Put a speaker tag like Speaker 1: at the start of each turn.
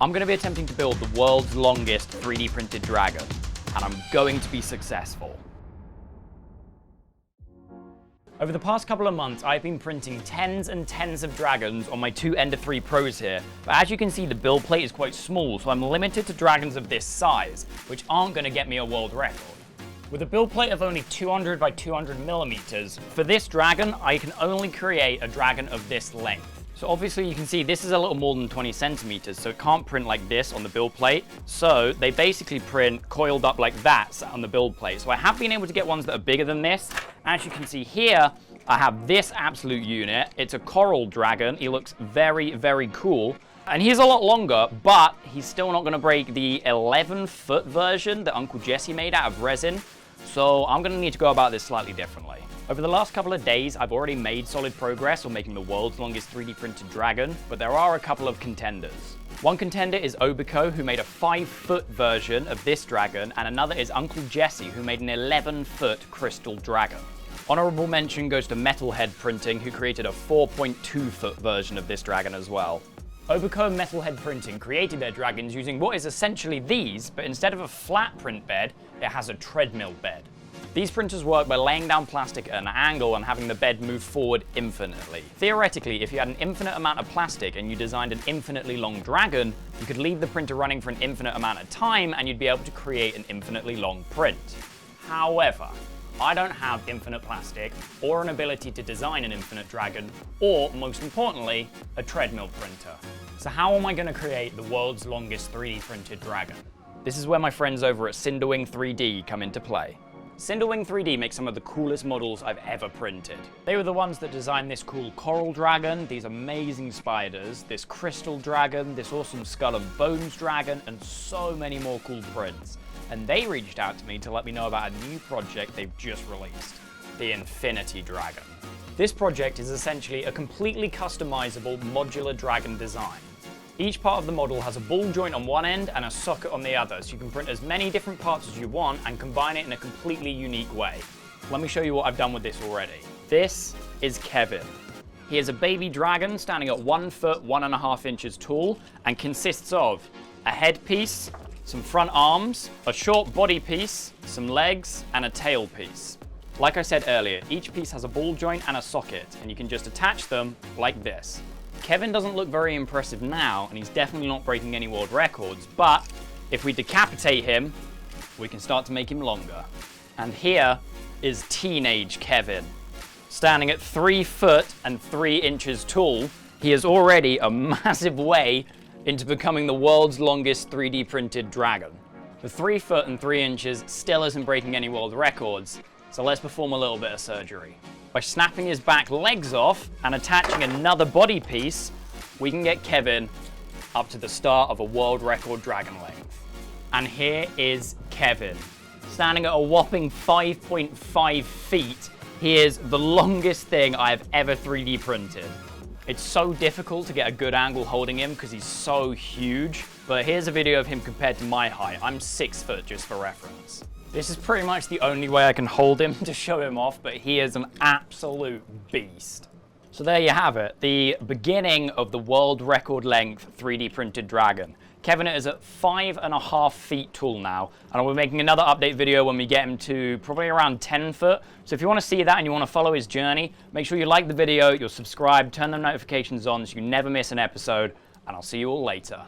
Speaker 1: I'm going to be attempting to build the world's longest 3D printed dragon, and I'm going to be successful. Over the past couple of months, I've been printing tens and tens of dragons on my two Ender 3 Pros here, but as you can see, the build plate is quite small, so I'm limited to dragons of this size, which aren't going to get me a world record. With a build plate of only 200 by 200 millimeters, for this dragon, I can only create a dragon of this length. So obviously you can see this is a little more than 20 centimeters, so it can't print like this on the build plate. So they basically print coiled up like that on the build plate. So I have been able to get ones that are bigger than this. As you can see here, I have this absolute unit. It's a coral dragon. He looks very, very cool. And he's a lot longer, but he's still not gonna break the 11-foot version that Uncle Jesse made out of resin. So I'm gonna need to go about this slightly differently. Over the last couple of days, I've already made solid progress on making the world's longest 3D printed dragon, but there are a couple of contenders. One contender is Obiko, who made a 5-foot version of this dragon, and another is Uncle Jesse, who made an 11-foot crystal dragon. Honorable mention goes to Metalhead Printing, who created a 4.2-foot version of this dragon as well. Obiko and Metalhead Printing created their dragons using what is essentially these, but instead of a flat print bed, it has a treadmill bed. These printers work by laying down plastic at an angle and having the bed move forward infinitely. Theoretically, if you had an infinite amount of plastic and you designed an infinitely long dragon, you could leave the printer running for an infinite amount of time and you'd be able to create an infinitely long print. However, I don't have infinite plastic or an ability to design an infinite dragon, or most importantly, a treadmill printer. So how am I going to create the world's longest 3D printed dragon? This is where my friends over at Cinderwing 3D come into play. Cinderwing 3D makes some of the coolest models I've ever printed. They were the ones that designed this cool coral dragon, these amazing spiders, this crystal dragon, this awesome skull and bones dragon, and so many more cool prints. And they reached out to me to let me know about a new project they've just released, the Infinity Dragon. This project is essentially a completely customizable modular dragon design. Each part of the model has a ball joint on one end and a socket on the other, so you can print as many different parts as you want and combine it in a completely unique way. Let me show you what I've done with this already. This is Kevin. He is a baby dragon standing at 1 foot 1.5 inches tall and consists of a headpiece, some front arms, a short body piece, some legs, and a tail piece. Like I said earlier, each piece has a ball joint and a socket, and you can just attach them like this. Kevin doesn't look very impressive now, and he's definitely not breaking any world records, but if we decapitate him, we can start to make him longer. And here is teenage Kevin. Standing at 3 foot and 3 inches tall, he is already a massive way into becoming the world's longest 3D printed dragon. The 3 foot and 3 inches still isn't breaking any world records, so let's perform a little bit of surgery. By snapping his back legs off and attaching another body piece, we can get Kevin up to the start of a world record dragon length. And here is Kevin. Standing at a whopping 5.5 feet, he is the longest thing I have ever 3D printed. It's so difficult to get a good angle holding him because he's so huge, but here's a video of him compared to my height. I'm 6 foot just for reference. This is pretty much the only way I can hold him to show him off, but he is an absolute beast. So there you have it, the beginning of the world record length 3D printed dragon. Kevin is at 5.5 feet tall now, and I'll be making another update video when we get him to probably around 10 foot. So if you want to see that and you want to follow his journey, make sure you like the video, you'll subscribe, turn the notifications on so you never miss an episode, and I'll see you all later.